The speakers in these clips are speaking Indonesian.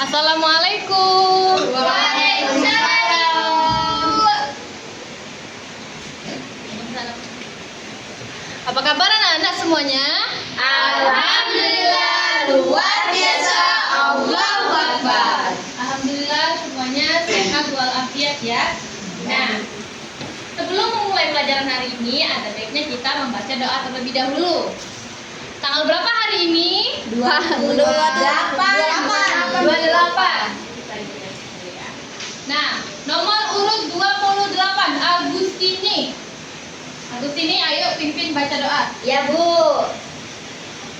Assalamualaikum. Apa kabar anak-anak semuanya? Alhamdulillah, luar biasa. Allahu Akbar. Alhamdulillah semuanya sehat walafiat ya. Nah, sebelum memulai pelajaran hari ini, ada baiknya kita membaca doa terlebih dahulu. Tanggal berapa hari ini? 28. Kita lihat dulu ya. Nah, nomor urut 28 Agustini. Agustini, ayo pimpin baca doa. Ya Bu.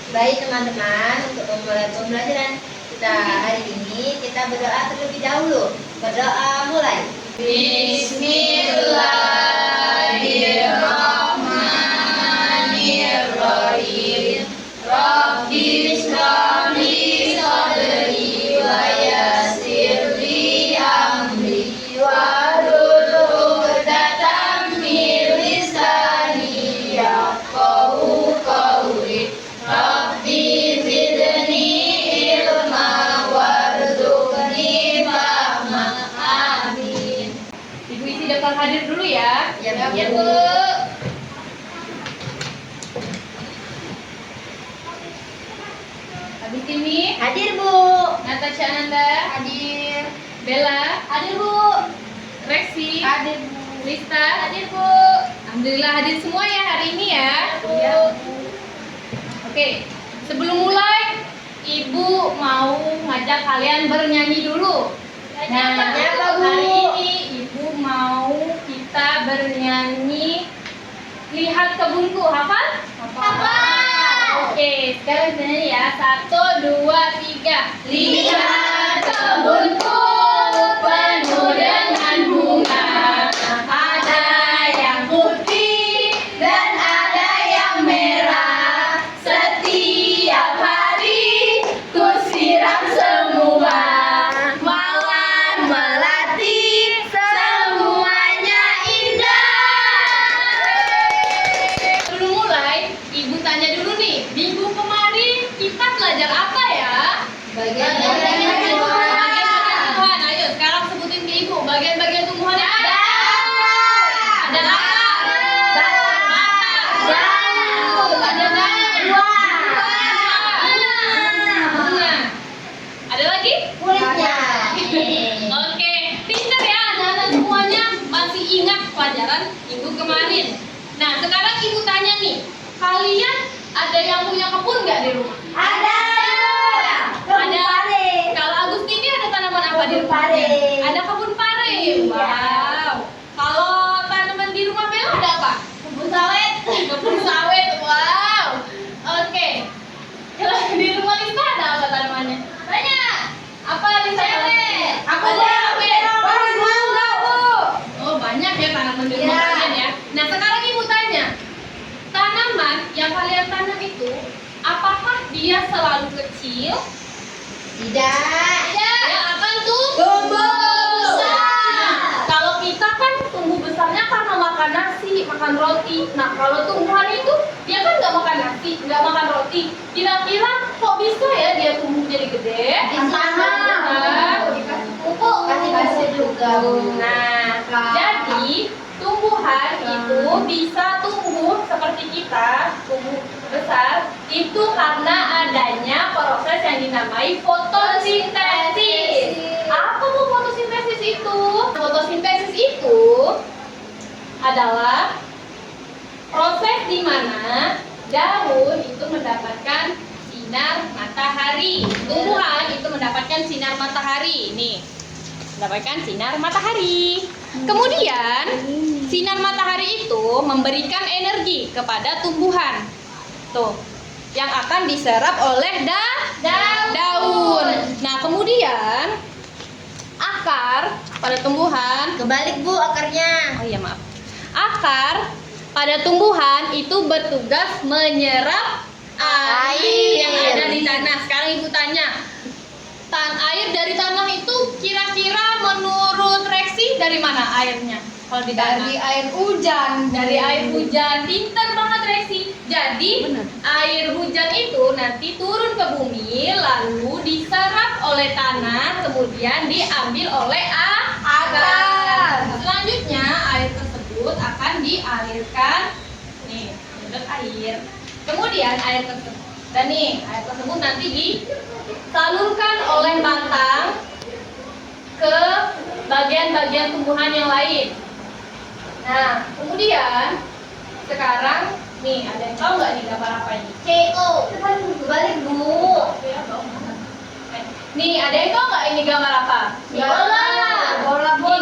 Baik teman-teman, untuk memulai pembelajaran kita hari ini, kita berdoa terlebih dahulu. Berdoa mulai. Bismillahirrahmanirrahim. Rabbi shrah li sadri wa yassir li amri wahlul 'uqdatam min lisani yafqahu qawli. Rabbi zidni ilma warzuqni fahma. Amin. Ibu isi daftar hadir dulu ya. Ya, Bu. Ya, Bu. Agustini, Hadir Bu. Natasha Ananda, Hadir. Bella, Hadir Bu. Reksi, Hadir Bu. Lista, Hadir Bu. Alhamdulillah hadir semua ya hari ini ya. Ya, Oke, sebelum mulai, Ibu mau ngajak kalian bernyanyi dulu. Nah, apa, Bu? hari ini Ibu mau kita bernyanyi Lihat Kebunku, hafal? Hafal. Oke, sekarang kita nyanyi ya. 1, 2, 3. Lihat kebunku penuh dengan bunga. Ada yang putih dan ada yang merah. Setiap hari ku siram semua. Mawar melati semuanya indah. Sebelum mulai, Ibu tanya dulu nih. Minggu kemarin kita belajar apa ya? Bagian-bagian tumbuhan. Bagian-bagian tumbuhan. Ayo sekarang sebutin ke Ibu. Bagian-bagian tumbuhan yang ada. Ada apa? Daun. Ada daun. Bunga. Ada lagi? Kulitnya. Oke, pintar ya anak-anak semuanya masih ingat pelajaran minggu kemarin. Nah, sekarang Ibu tanya nih, kalian ada yang punya kebun nggak di rumah? Ada. Kebun pare. Kalau Agustini ada tanaman apa di Kebun rumahnya? pare. Ada kebun pare. Iya. Wow. Kalau tanaman di rumah Bella ada apa? Kebun sawit. Kebun sawit. Wow. Oke. Kalau di rumah Lista ada apa tanamannya? Banyak. Apa Lista? Aku ada. Oh, banyak ya tanaman di rumah Iya. kalian ya. Nah, sekarang Ibu tanya, tanaman yang kalian tanam itu, apakah dia selalu kecil? Tidak. Ya, apa tuh? Tumbuh besar. Kalau kita kan tumbuh besarnya karena makan nasi, makan roti. Nah, kalau tumbuhan itu dia kan nggak makan nasi, nggak makan roti. Kira-kira kok bisa ya dia tumbuh jadi gede? Ditanam. Pupuk. Kasih juga. Nah, jadi tumbuhan itu bisa tumbuh seperti kita, tumbuh besar, itu karena adanya proses yang dinamai fotosintesis. Apa tuh fotosintesis itu? Fotosintesis itu adalah proses di mana daun itu mendapatkan sinar matahari. Tumbuhan itu mendapatkan sinar matahari. Nih, mendapatkan sinar matahari. Kemudian, sinar matahari itu memberikan energi kepada tumbuhan. Tuh, yang akan diserap oleh daun. Nah, kemudian akar pada tumbuhan, Kebalik Bu akarnya. oh iya maaf. Akar pada tumbuhan itu bertugas menyerap air yang ada di tanah. Sekarang Ibu tanya, air dari tanah itu kira-kira menurut Reksi dari mana airnya? Kalau di tanah? Dari air hujan. Dari air hujan. Pintar banget Reksi. Jadi Jadi air hujan itu nanti turun ke bumi, lalu diserap oleh tanah, kemudian diambil oleh akar. Selanjutnya air tersebut akan dialirkan nih, untuk air. Kemudian air tersebut nanti disalurkan oleh batang ke bagian-bagian tumbuhan yang lain. Nah, kemudian sekarang nih ada yang tahu nggak nih gambar apa ini? CO. Balik Bu. Nih ada yang tahu nggak ini gambar apa? Bola.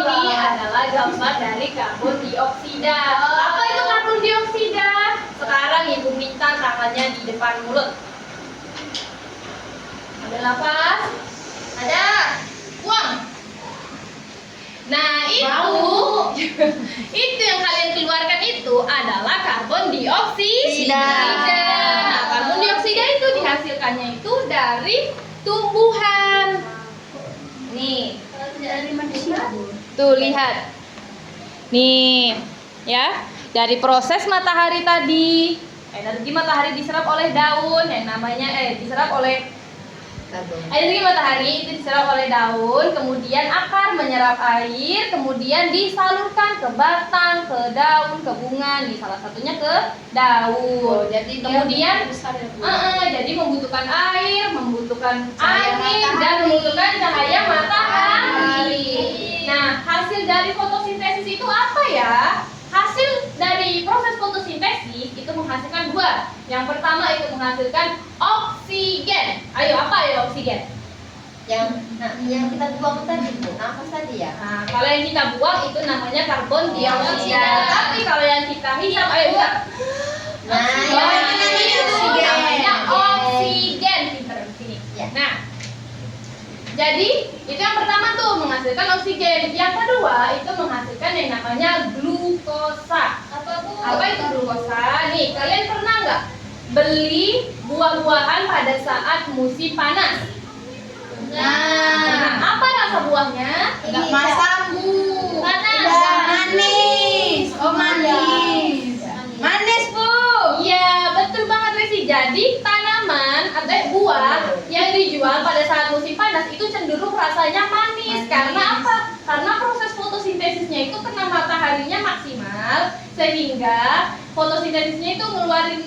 Ini adalah gambar dari karbon dioksida. Apa itu karbon dioksida? Sekarang Ibu minta tangannya di depan mulut. Ambil nafas. Ada. Buang. Nah itu yang kalian keluarkan itu adalah karbon dioksida. Nah karbon dioksida itu dihasilkannya itu dari tumbuhan. Nih, Kalau tidak dari manusia. tuh lihat. Nih, ya dari proses matahari tadi, energi matahari diserap oleh daun yang namanya diserap oleh energi matahari itu diserap oleh daun, kemudian akar menyerap air, kemudian disalurkan ke batang, ke daun, ke bunga, nih salah satunya ke daun. Jadi kemudian besar ya, Bu? jadi membutuhkan air, membutuhkan Cahaya angin, matahari. dan membutuhkan cahaya matahari. Nah, hasil dari fotosintesis itu apa ya? Hasil dari proses fotosintesis itu menghasilkan dua. Yang pertama itu menghasilkan oksigen. Ayo, apa ya oksigen? Yang kita buang tadi Bu, nafas tadi ya. Nah, kalau yang kita buang itu namanya karbon dioksida. Dioksida. Tapi kalau yang kita hisap, ayo hisap. Nah, yang itu oksigen. namanya oksigen. Pinter di sini. Ya. Nah, jadi itu yang pertama tuh menghasilkan oksigen. Yang kedua itu menghasilkan yang namanya glukosa. Apa itu glukosa? Nih, kalian pernah nggak beli buah-buahan pada saat musim panas? Nah, apa rasa buahnya? Enggak masam Bu. Panas. Manis. Oh manis. Manis Bu. Iya, betul banget Resi. Jadi tanaman atau buah yang dijual pada saat musim panas itu cenderung rasanya manis. Karena apa? Karena proses fotosintesisnya itu kena mataharinya maksimal, sehingga fotosintesisnya itu ngeluarin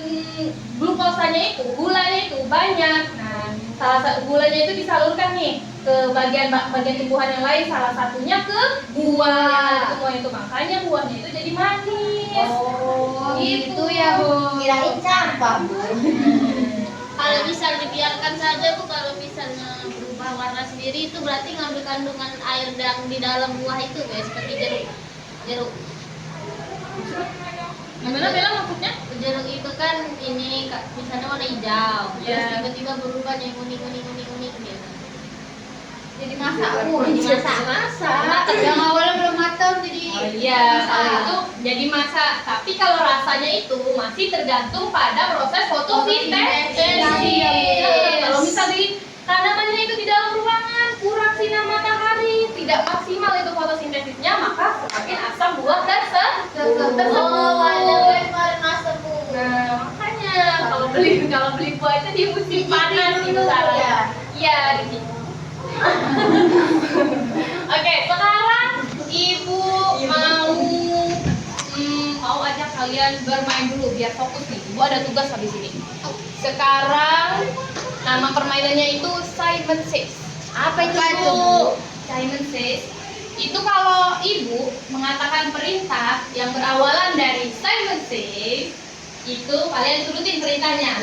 glukosanya itu, gulanya itu banyak. Nah, salah satu gulanya itu disalurkan nih ke bagian tumbuhan yang lain, salah satunya ke buah. Itu makanya buahnya itu jadi manis. Oh, Gitu ya Bu. Kirain campak Bu. Kalau misal dibiarkan saja Bu, kalau misalnya berubah warna sendiri itu berarti ngambil kandungan air yang di dalam buah itu guys, seperti jeruk. Gimana bilang maksudnya? Jeruk itu kan ini misalnya warna hijau, terus Ya. tiba-tiba berubah jadi kuning gitu. Jadi masak Bu. Jadi masak. Yang awalnya belum matang jadi. Iya, kalau itu jadi masak. Tapi kalau rasanya itu masih tergantung pada proses fotosintesis. Kalau misalnya tanamannya itu di dalam ruangan, kurang sinar matahari, tidak maksimal itu fotosintesisnya, maka semakin asam buah tersebut. Nah, makanya kalau beli buah itu di musim panas itu salah. Iya, di situ. Oke, sekarang Ibu mau ajak kalian bermain dulu biar fokus nih. Ibu ada tugas habis ini. Sekarang nama permainannya itu Simon Says. Apa itu Bu? Simon Says itu kalau Ibu mengatakan perintah yang berawalan dari Simon Says, itu kalian turutin perintahnya.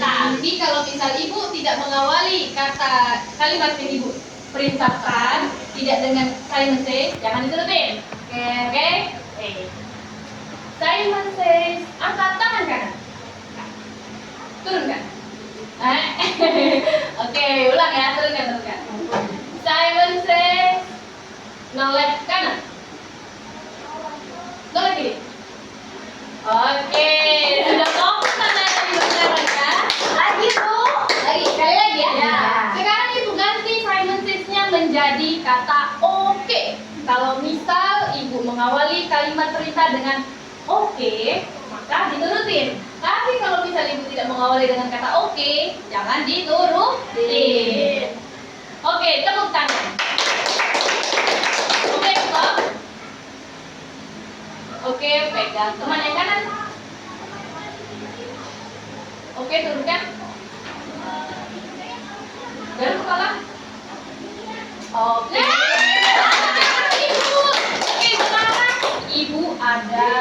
Tapi kalau misal Ibu tidak mengawali kata kalimat yang Ibu perintahkan tidak dengan Simon Says, jangan diturutin. Oke? Simon Says, angkat tangan kanan. Turunkan. Oke, ulang ya, turunkan. Simon Says, noleh kanan. Noleh kiri. Oke, sudah fokus Anda dari sekarang ya. Lagi Bu, sekali lagi ya. Sekarang Ibu ganti Simon Says-nya menjadi kata oke. Kalau misal Ibu mengawali kalimat perintah dengan oke, maka diturutin. Tapi kalau misal ibu tidak mengawali dengan kata oke, jangan diturutin. Oke, tepuk tangan. Oke, stop. Oke, pegang teman yang kanan. Oke, turunkan. Dan kepala. Oke. Ibu. Oke, sekarang ibu ada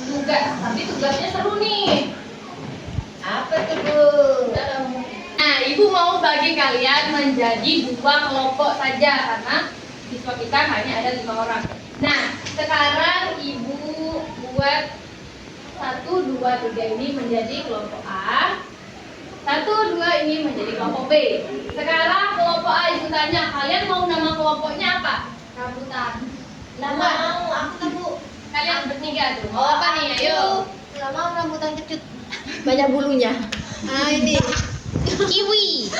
tugas. Tapi tugasnya seru nih. Apa tuh, Bu? Nah, ibu mau bagi kalian menjadi 2 kelompok saja karena siswa kita hanya ada 5 orang. Nah, sekarang ibu buat 1, 2, 3 ini menjadi kelompok A. 1, 2 ini menjadi kelompok B. Sekarang kelompok A ibu tanya, kalian mau nama kelompoknya apa? Rambutan. Nama aku tuh, Bu. Kalian bertiga tuh. Mau apa nih? Ayo. Nggak mau rambutan kecut. Banyak bulunya. Ah, ini. Kiwi.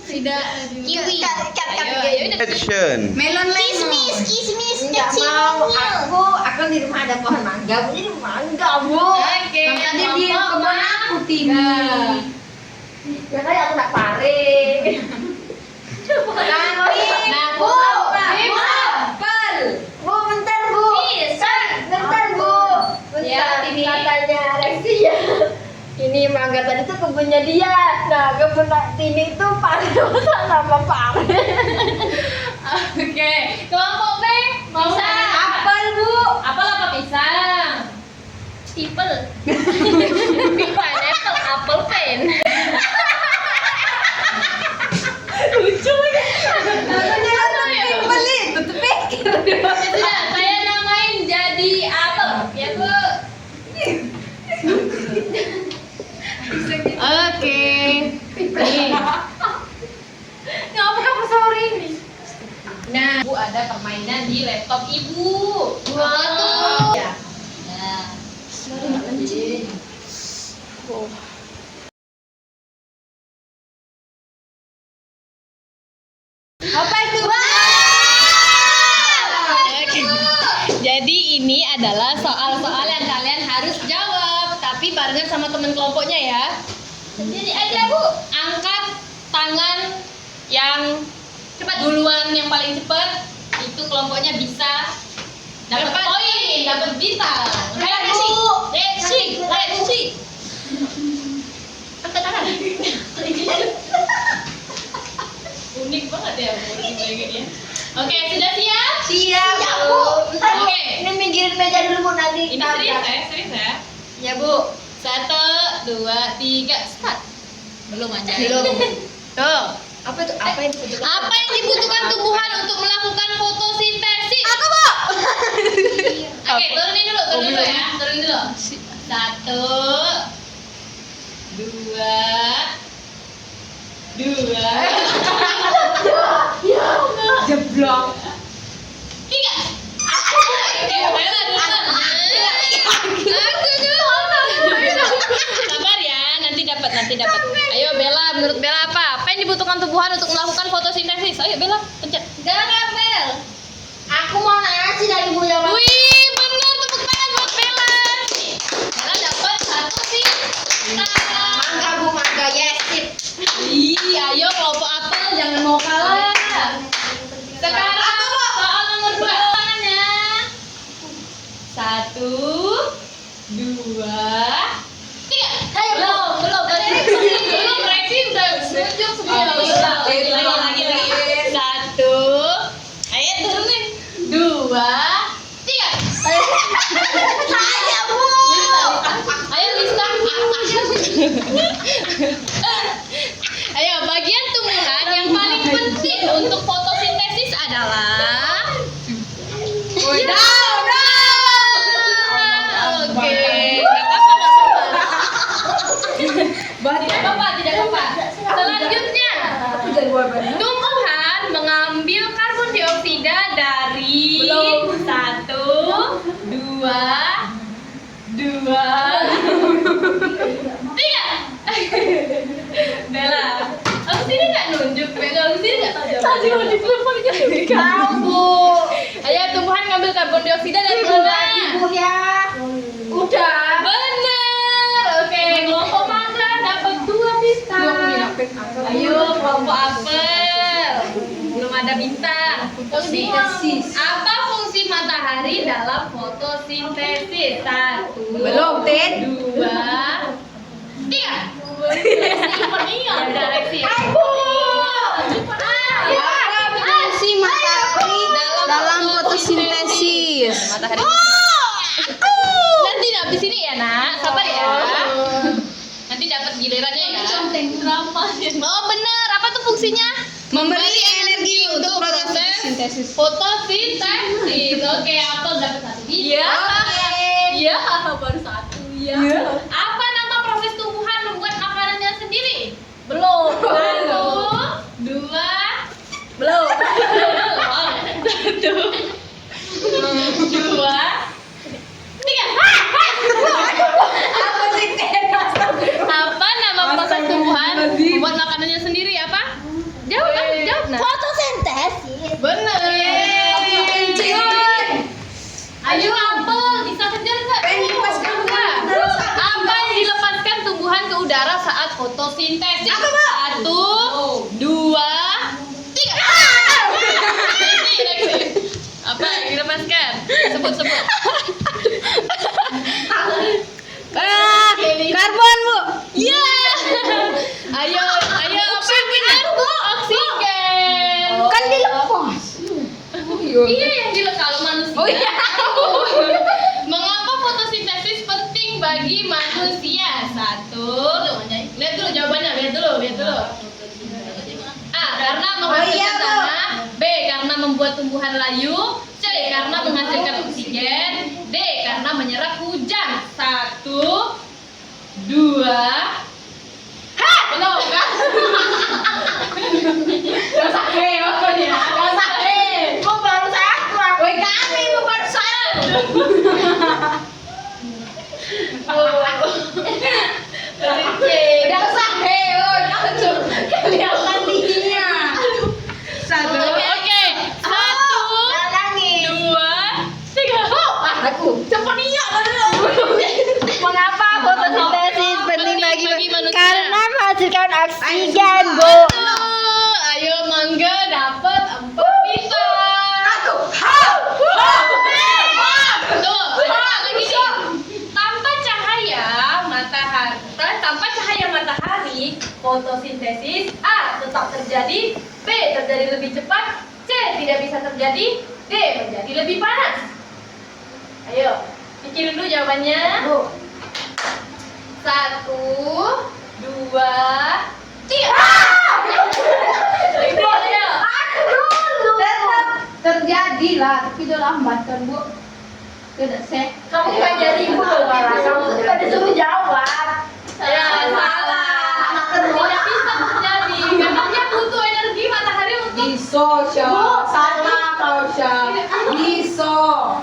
Tidak. Kiwi. Ayo, ayo. Action. Melon lemon. Kismis. Nggak mau. Aku di rumah ada pohon mangga. Bu, ini mangga, Bu. Oke. Tadi dia kelompok kemana A. aku tini? Nah. Ya kayak aku nak pare. Nah, Bu, apa? Bu, apel. Bu, bentar, Bu. Bentar, Bu. Ya, Bentar, ini. katanya Rexi ya. Ini mangga tadi tuh kebunnya dia. Nah, kebun Tini itu pare sama pare. Oke, kelompok B mau Pisang. apel Bu, apel apa pisang? Tipel. Pineapple, apel pen. Lucu ya. Sudah, saya namain jadi apel ya Bu. Oke. Nih. Ngapa kamu sore ini? Nah, Bu ada permainan di laptop Ibu. Apa tuh? Ya. Nah. Apa itu? Oke. Jadi ini adalah soal-soal yang kalian harus jawab, tapi barengan sama teman kelompoknya ya. Sendiri aja Bu. Angkat tangan yang cepat duluan, yang paling cepat itu kelompoknya bisa dapat poin, dapat bintang. Rexi. Angkat tangan. Unik banget ya Bu, kayak gini ya. Oke, sudah siap? Siap, Bu. Bentar, Bu. Oke. Ini minggirin meja dulu, Bu, nanti. Ini serius ya? Ya Bu. 1, 2, 3, start. Belum aja. Belum. Tuh. Apa itu? Apa yang dibutuhkan? Apa yang dibutuhkan tumbuhan untuk melakukan fotosintesis? Apa, Bu? Oke, turunin dulu ya. Turunin dulu. 1, 2, Jeblok. 3. Oke, Bella duluan. Aku duluan. Sabar ya, nanti dapat. Ayo Bella, menurut Bella apa? Apa yang dibutuhkan tumbuhan untuk melakukan fotosintesis? Ayo Bella, pencet. Garam, Bel. Aku mau nasi dari Bu Yawa. Wih, benar, tepuk tangan buat Bella. Bella dapat 1 sih. Mangga, Bu, mangga. Yes, sip. Ih, ayo kelompok apel jangan mau kalah. Sekarang soal nomor 2 tangannya. 1, 2, 3. Belum. Reaksi udah nunjuk semua. Lagi. 1. Ayo turunin. 2, 3. Saya, Bu. Ayo Lista. Ayo, bagian tumbuhan yang paling penting untuk fotosintesis adalah daun. Oke, nggak apa-apa. Selanjutnya, tumbuhan mengambil karbon dioksida dari 1, 2, 3. Bella, aku sini nggak nunjuk, Bella, aku sini nggak tahu jawabannya. Tadi mau ditelepon Kamu. Ayo, tumbuhan ngambil karbon dioksida dari mana? Bu, ya. Udah. Bener. Oke, kelompok ada bintang. Fotosintesis. Apa fungsi matahari dalam fotosintesis? 1, Belum, Tin. 2, 3. Ya udah, Lexi. Fungsi matahari dalam fotosintesis. Matahari. Nanti habis ini ya, Nak. Sabar ya. Nanti dapat gilirannya ya. Drama. Oh, bener. Apa tuh fungsinya? Memberi energi untuk fotosintesis. Fotosintesis. Oke, Apel dapat 1. Iya. Iya, baru 1. Iya. Apa nama proses tumbuhan membuat makanannya sendiri? Belum. 1, 2, belum. 1, 2, 3. Apa sih, Tin? Apa nama proses tumbuhan membuat makanannya sendiri? Apa? Jawab, jawab. Nah. Fotosintesis. Bener. Ayo Apel, bisa kejar nggak? Dilepaskan ke udara saat Apa yang dilepaskan tumbuhan ke udara saat fotosintesis? Apa, Bu? 1, 2, 3. Apa yang dilepaskan? Sebut. Karbon, Bu. Iya. Ayo apa yang benar? Oksigen. Kan dilepas. Iya yang dilepas kalau manusia. Oh, iya. Mengapa fotosintesis penting bagi manusia? 1. Lihat dulu jawabannya, lihat dulu. A. Karena menghasilkan tanah. B. Karena membuat tumbuhan layu. C. Karena menghasilkan oksigen. D. Karena menyerap hujan. 1, 2. Belum kan? Gak usah pokoknya. Kok baru satu? Woi, kami bukan satu. Gak usah kelihatan tingginya. Satu. Oke. 1, Nangis. 2, 3. Aku cepet iya. Mengapa fotosintesis penting bagi manusia? Karena menghasilkan oksigen, Bu. Betul. Ayo Mangga dapat 4 bintang. Aku. Tuh, lagi nih. Tanpa cahaya matahari, fotosintesis A tetap terjadi, B terjadi lebih cepat, C tidak bisa terjadi, D menjadi lebih panas. Ayo, pikirin dulu jawabannya. 1, 2, 3. Ayo. Tetap terjadi lah, tapi udah lambat kan, Bu. Tidak sih. Kamu nggak jadi ibu loh, kamu tadi suruh jawab. Ya, salah. Tidak bisa terjadi karena dia butuh energi matahari untuk Salah kau Iso.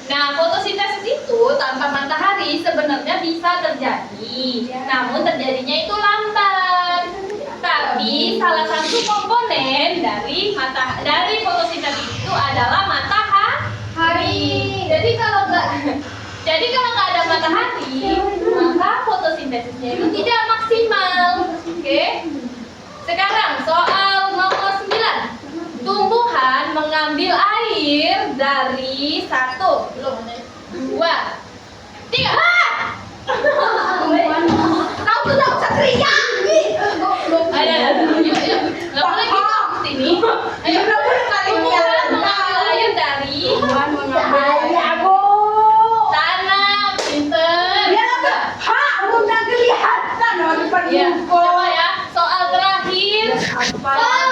Nah, fotosintesis itu tanpa matahari sebenarnya bisa terjadi, namun terjadinya itu lambat. Tapi salah satu komponen dari fotosintesis itu adalah matahari. Jadi kalau nggak ada matahari, maka fotosintesisnya itu tidak maksimal. Oke? Sekarang soal nomor 9. Tumbuhan mengambil air dari 1, belum ada, 2, 3. Kau tuh tak usah teriak. Ayo, nggak boleh gitu sini. Ayo, tumbuhan mengambil air dari tanah, pinter. Ya, coba ya. Soal terakhir. Soal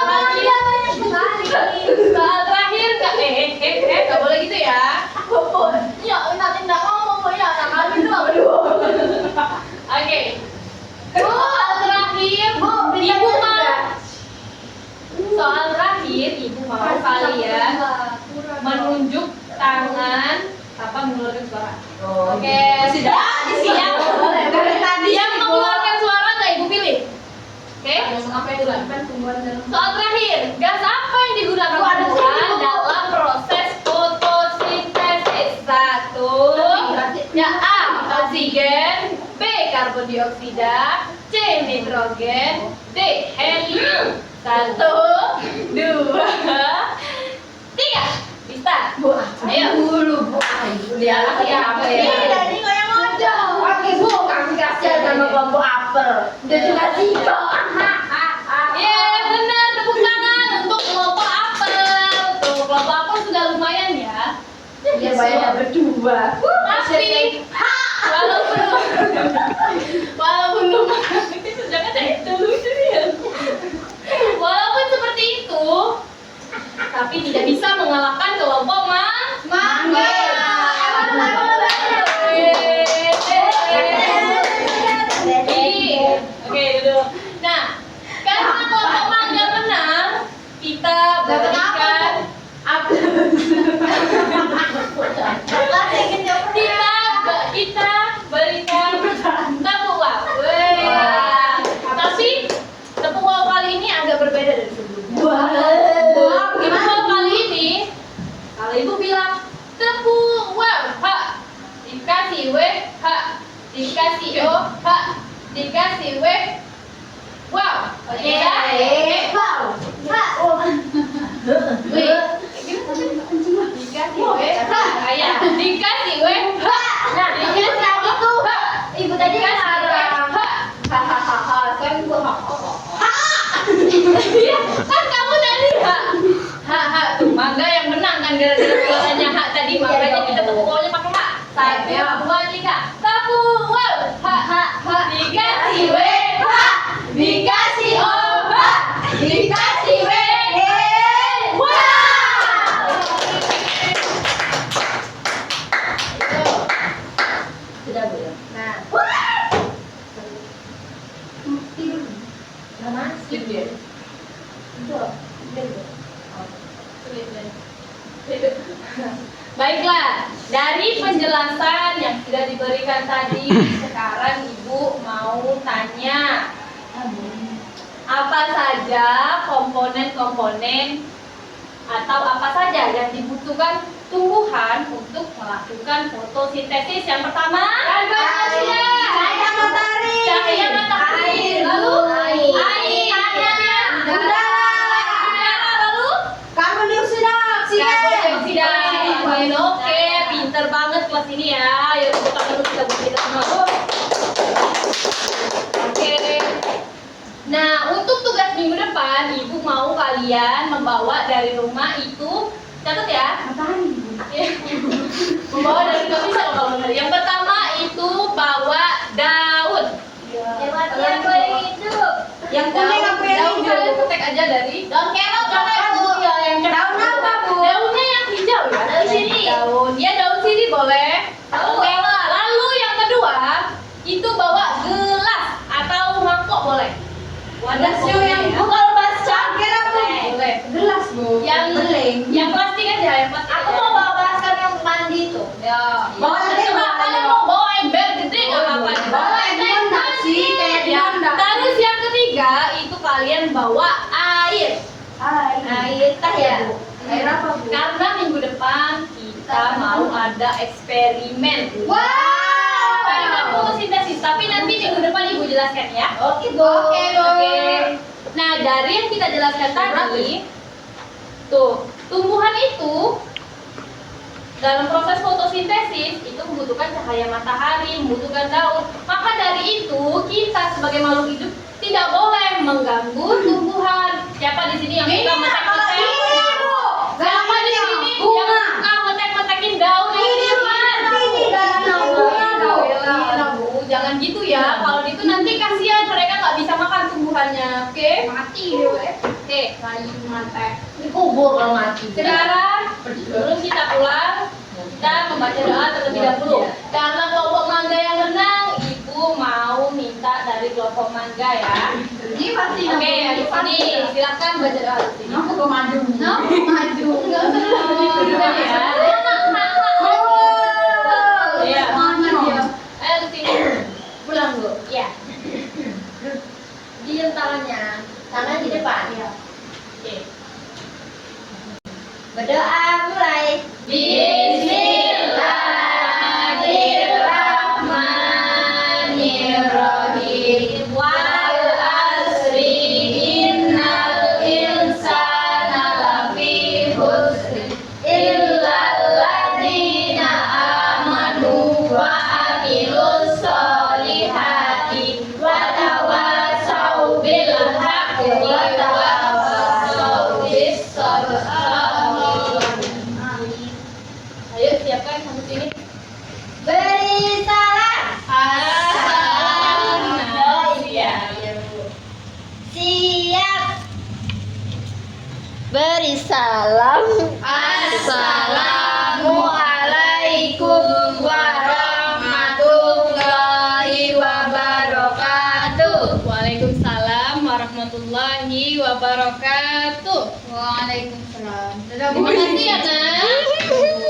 terakhir, Kak. Nggak boleh gitu ya. Oke. Soal terakhir, Ibu mau. Soal terakhir, Ibu mau kalian menunjuk tangan tanpa mengeluarkan suara. Oke, siap. Yang mengeluarkan suara nggak Ibu pilih? Oke. Soal terakhir, gas apa yang digunakan tumbuhan dalam proses fotosintesis? 1. Ya A. Oksigen. B. Karbon dioksida. C. Nitrogen. D. Helium. 1, 2, 3. Bisa. Ayo. Bu. Dia apa ya? Ini tadi kayak ngojok. Oke Bu, kami kasihan sama kelompok apel. Dia juga siko. Benar, tepuk tangan untuk kelompok apel. Tuh, kelompok apel sudah lumayan ya. Dia bayarnya berdua. Tapi walaupun lumayan itu jangan itu lucu dia. Walaupun seperti itu, tapi tidak bisa mengalahkan kelompok Mangga. Oke, duduk. Nah, karena kelompok mangga menang, kita berikan kita berikan tepuk wow. Tapi tepuk wow kali ini agak berbeda dari sebelumnya. Tepuk wow kali ini, kalau ibu bilang tepuk wow, ha, dikasih w, ha, dikasih o, ha, dikasih w, wow. Oke ya? Dikasih w, ha, ayah, dikasih w, ha. Nah, dikasih tadi tuh, ha, Ibu tadi dikasih w, ha. hahaha, kan ibu Iya, kan kamu tadi ha tuh mangga yang menang kan gara-gara tulisannya ha tadi makanya kita tepuk wawnya pakai ha. 1, 2, 3. Tepuk wow. Ha. Dikasih w, ha. Dikasih o, ha. Dikasih w. Wow. sudah Bu. Nah, Masih dia. Baiklah, dari penjelasan yang sudah diberikan tadi, sekarang Ibu mau tanya apa saja komponen-komponen atau apa saja yang dibutuhkan tumbuhan untuk melakukan fotosintesis. Yang pertama, cahaya matahari, lalu air, udara, lalu karbon dioksida. Oke, pinter banget kelas ini ya. Yuk tepuk tangan dulu kita buat kita semua. Oke. Nah, untuk tugas minggu depan, Ibu mau kalian membawa dari rumah itu, catat ya. Membawa dari rumah bisa kalau benar. Yang pertama itu bawa daun. Yang kuning apa yang daun hijau? kalian petik aja dari Daun kelot daun apa Bu? Daunnya yang hijau ya? Daun sirih. Daun sirih boleh. Daun kelot. Lalu yang kedua itu bawa gelas atau mangkok boleh. Wadah Gelas yang ya. Bu, kalau bahas cangkir apa? Boleh. Gelas Bu. Yang plastik aja, yang plastik. Aku mau bawa baskan yang mandi tuh. Ya. Bawa lagi, Terserah, bawa kalian lagi. mau bawa ember gede nggak apa-apa. Bawa di Honda sih, kayak di Ya. Honda. Terus yang ketiga itu kalian bawa air. Air teh ya Bu. Air apa Bu? Karena minggu depan kita mau ada eksperimen. Eksperimen fotosintesis, tapi nanti minggu depan Ibu jelaskan ya. Oke Bu. Oke. Nah, dari yang kita jelaskan tadi, tuh, tumbuhan itu dalam proses fotosintesis itu membutuhkan cahaya matahari, membutuhkan daun. Maka dari itu, kita sebagai makhluk hidup tidak boleh mengganggu tumbuhan. Siapa di sini yang suka metek-metek? Siapa di sini yang suka metek-metekin daun? Bu, jangan gitu ya. Kalau gitu nanti kasihan mereka nggak bisa makan tumbuhannya. Oke? Mati deh. Oke. Dikubur kalau mati. Sekarang sebelum kita pulang, kita membaca doa terlebih dahulu. Karena kelompok mangga yang menang, Ibu mau minta dari kelompok mangga ya. Ini pasti Oke, di sini silakan baca doa di sini. Aku mau maju. Maju. Enggak usah gitu dulu ya. Iya. Ayo ke sini. Pulang Bu. Iya. Diam tangannya. Tangan di depan. Oke. Berdoa mulai. Bismillahirrahmanirrahim. Wal asri innal insana Salam. Assalamualaikum warahmatullahi wabarakatuh. Waalaikumsalam warahmatullahi wabarakatuh. Waalaikumsalam. Terima kasih ya, Nas.